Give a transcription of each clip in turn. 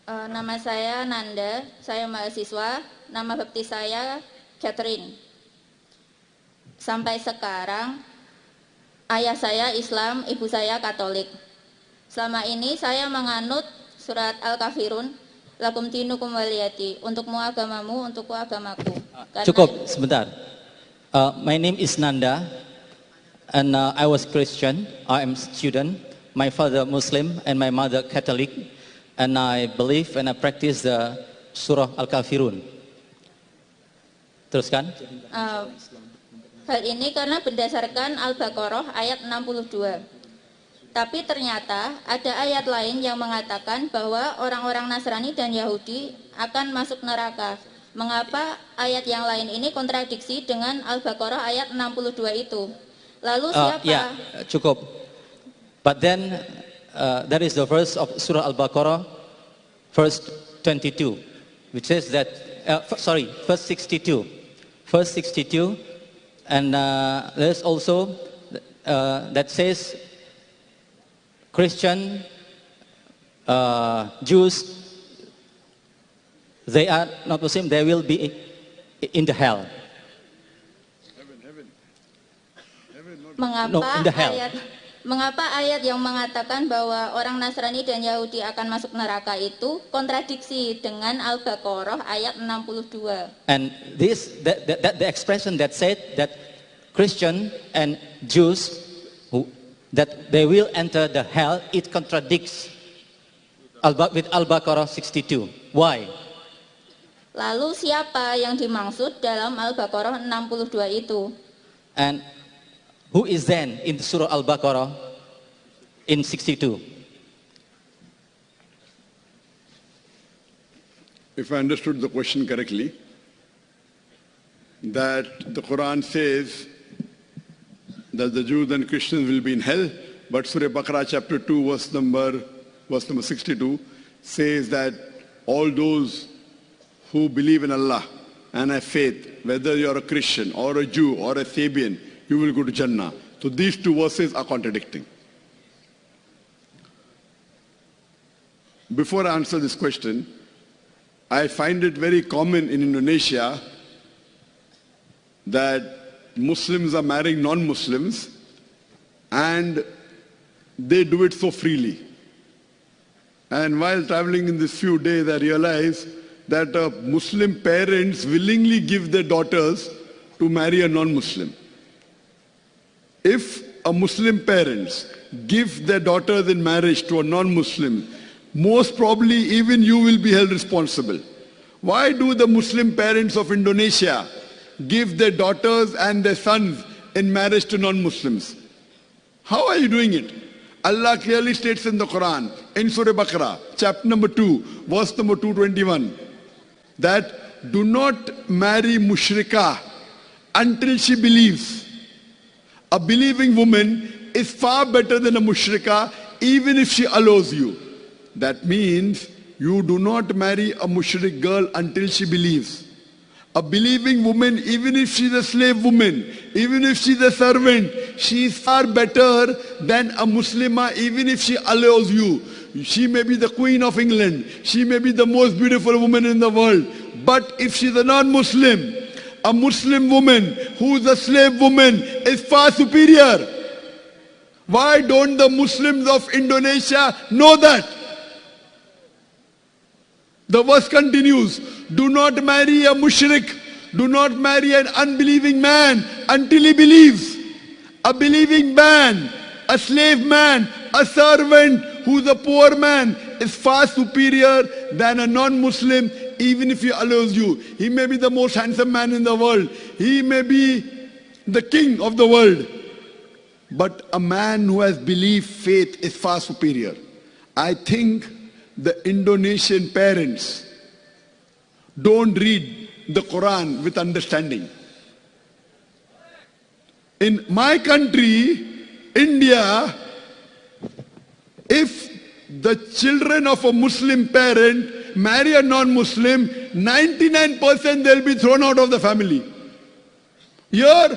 Nama saya Nanda, saya mahasiswa, nama baptis saya Catherine. Sampai sekarang, ayah saya Islam, ibu saya Katolik. Selama ini saya menganut surat Al-Kafirun, lakum dinukum waliyati, untukmu agamamu, untukku agamaku. Cukup, sebentar. My name is Nanda, and I was Christian. I am student. My father Muslim and my mother Catholic, and I believe and I practice the Surah Al-Kafirun. Teruskan. Hal ini karena berdasarkan Al-Baqarah ayat 62. Tapi ternyata ada ayat lain yang mengatakan bahwa orang-orang Nasrani dan Yahudi akan masuk neraka. Mengapa ayat yang lain ini kontradiksi dengan Al-Baqarah ayat 62 itu? Lalu siapa? Ya, cukup. But then there is the verse of Surah Al-Baqarah, verse 22, which says that, verse 62. Verse 62, and there's also that says Christian, Jews, they are not Muslim, they will be in the hell. Mengapa ayat yang mengatakan bahwa orang Nasrani dan Yahudi akan masuk neraka itu kontradiksi dengan Al-Baqarah ayat 62? And the expression that said that Christian and Jews that they will enter the hell, it contradicts with Al-Baqarah 62. Why? Lalu siapa yang dimaksud dalam Al-Baqarah 62 itu? And who is then in Surah Al-Baqarah in 62? If I understood the question correctly, that the Quran says that the Jews and Christians will be in hell, but Surah Baqarah chapter 2 verse number 62 says that all those who believe in Allah and have faith, whether you are a Christian or a Jew or a Sabian, you will go to Jannah. So these two verses are contradicting. Before I answer this question, I find it very common in Indonesia that Muslims are marrying non-Muslims and they do it so freely. And while traveling in these few days, I realized that Muslim parents willingly give their daughters to marry a non-Muslim. If a Muslim parents give their daughters in marriage to a non-Muslim, most probably even you will be held responsible. Why do the Muslim parents of Indonesia give their daughters and their sons in marriage to non-Muslims? How are you doing it? Allah clearly states in the Quran, in Surah Baqarah, chapter number 2, verse number 221, that do not marry mushrikah until she believes. A believing woman is far better than a mushrikah, even if she allows you. That means you do not marry a mushrik girl until she believes. A believing woman, even if she's a slave woman, even if she's a servant, she is far better than a Muslimah, even if she allows you. She may be the Queen of England. She may be the most beautiful woman in the world. But if she's a non-Muslim, a Muslim woman who is a slave woman is far superior. Why don't the Muslims of Indonesia know that? The verse continues, do not marry a mushrik, do not marry an unbelieving man until he believes. A believing man, a slave man, a servant who's a poor man is far superior than a non-Muslim, even if he allows you. He may be the most handsome man in the world. He may be the king of the world. But a man who has belief, faith is far superior. I think the Indonesian parents don't read the Quran with understanding. In my country, India, if the children of a Muslim parent marry a non-Muslim, 99% they'll be thrown out of the family. Here,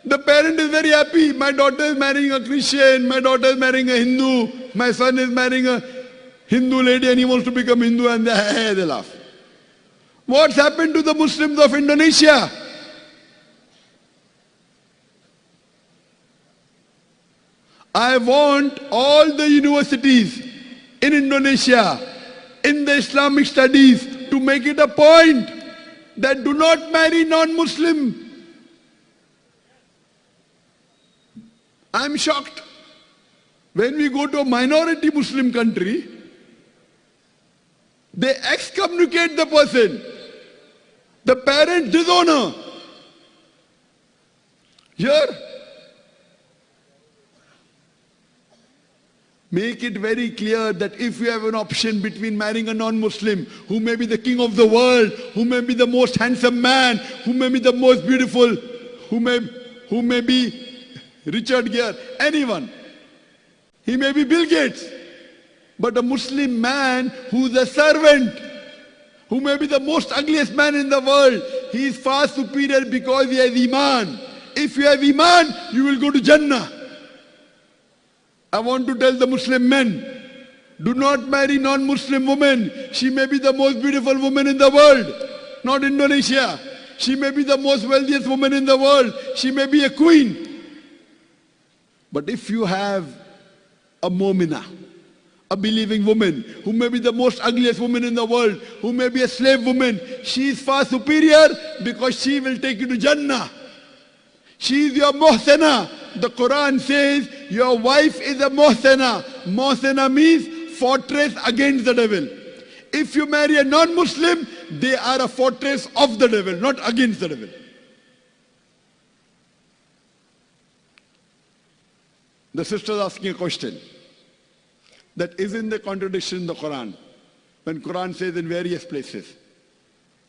the parent is very happy. My daughter is marrying a Christian, my daughter is marrying a Hindu, my son is marrying a... Hindu lady and he wants to become Hindu and they laugh. What's happened to the Muslims of Indonesia? I want all the universities in Indonesia, in the Islamic studies, to make it a point that do not marry non-Muslim. I'm shocked. When we go to a minority Muslim country, they excommunicate the person. The parents dishonor. Here, make it very clear that if you have an option between marrying a non-Muslim, who may be the king of the world, who may be the most handsome man, who may be the most beautiful, who may be Richard Gere, anyone. He may be Bill Gates. But a Muslim man who's a servant, who may be the most ugliest man in the world, he is far superior because he has Iman. If you have Iman, you will go to Jannah. I want to tell the Muslim men, do not marry non-Muslim women. She may be the most beautiful woman in the world, not Indonesia. She may be the most wealthiest woman in the world. She may be a queen. But if you have a mu'mina, a believing woman, who may be the most ugliest woman in the world, who may be a slave woman, she is far superior because she will take you to Jannah. She is your muhsana. The Quran says your wife is a muhsana. Muhsana means fortress against the devil. If you marry a non-Muslim, they are a fortress of the devil, not against the devil. The sister is asking a question. That isn't the contradiction in the Quran. When Quran says in various places.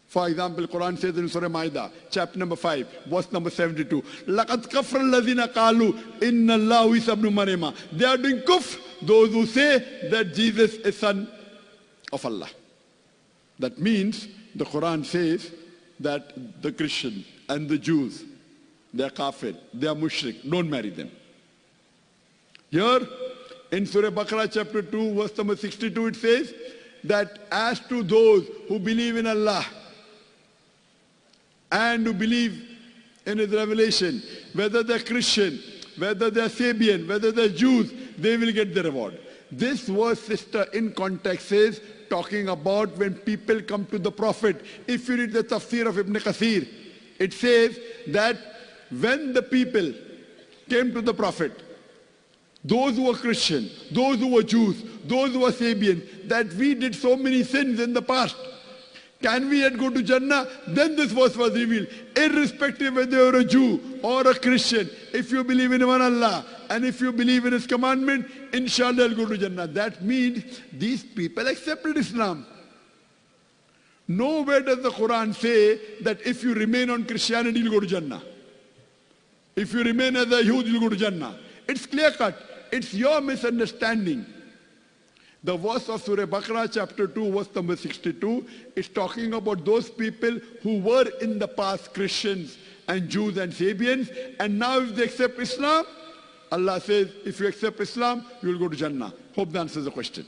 For example, Quran says in Surah Ma'idah, chapter number 5, verse number 72. لَقَدْ كَفْرَ الَّذِينَ قَالُوا إِنَّ اللَّهُ عِيسَى ابْنُ مَرْيَمَ. They are doing kufr, those who say that Jesus is son of Allah. That means the Quran says that the Christians and the Jews, they are kafir, they are mushrik, don't marry them. Here, in Surah Baqarah chapter 2, verse number 62, it says that as to those who believe in Allah and who believe in His revelation, whether they're Christian, whether they're Sabian, whether they're Jews, they will get the reward. This verse, sister, in context says, talking about when people come to the Prophet. If you read the tafsir of Ibn Kathir, it says that when the people came to the Prophet, those who were Christian, those who were Jews, those who were Sabian, that we did so many sins in the past. Can we yet go to Jannah? Then this verse was revealed. Irrespective whether you're a Jew or a Christian, if you believe in one Allah and if you believe in His commandment, inshallah you'll go to Jannah. That means these people accepted Islam. Nowhere does the Quran say that if you remain on Christianity, you'll go to Jannah. If you remain as a Yahud, you'll go to Jannah. It's clear cut. It's your misunderstanding. The verse of Surah Baqarah chapter 2 verse number 62 is talking about those people who were in the past Christians and Jews and Sabians, and now if they accept Islam, Allah says if you accept Islam, you will go to Jannah. Hope that answers the question.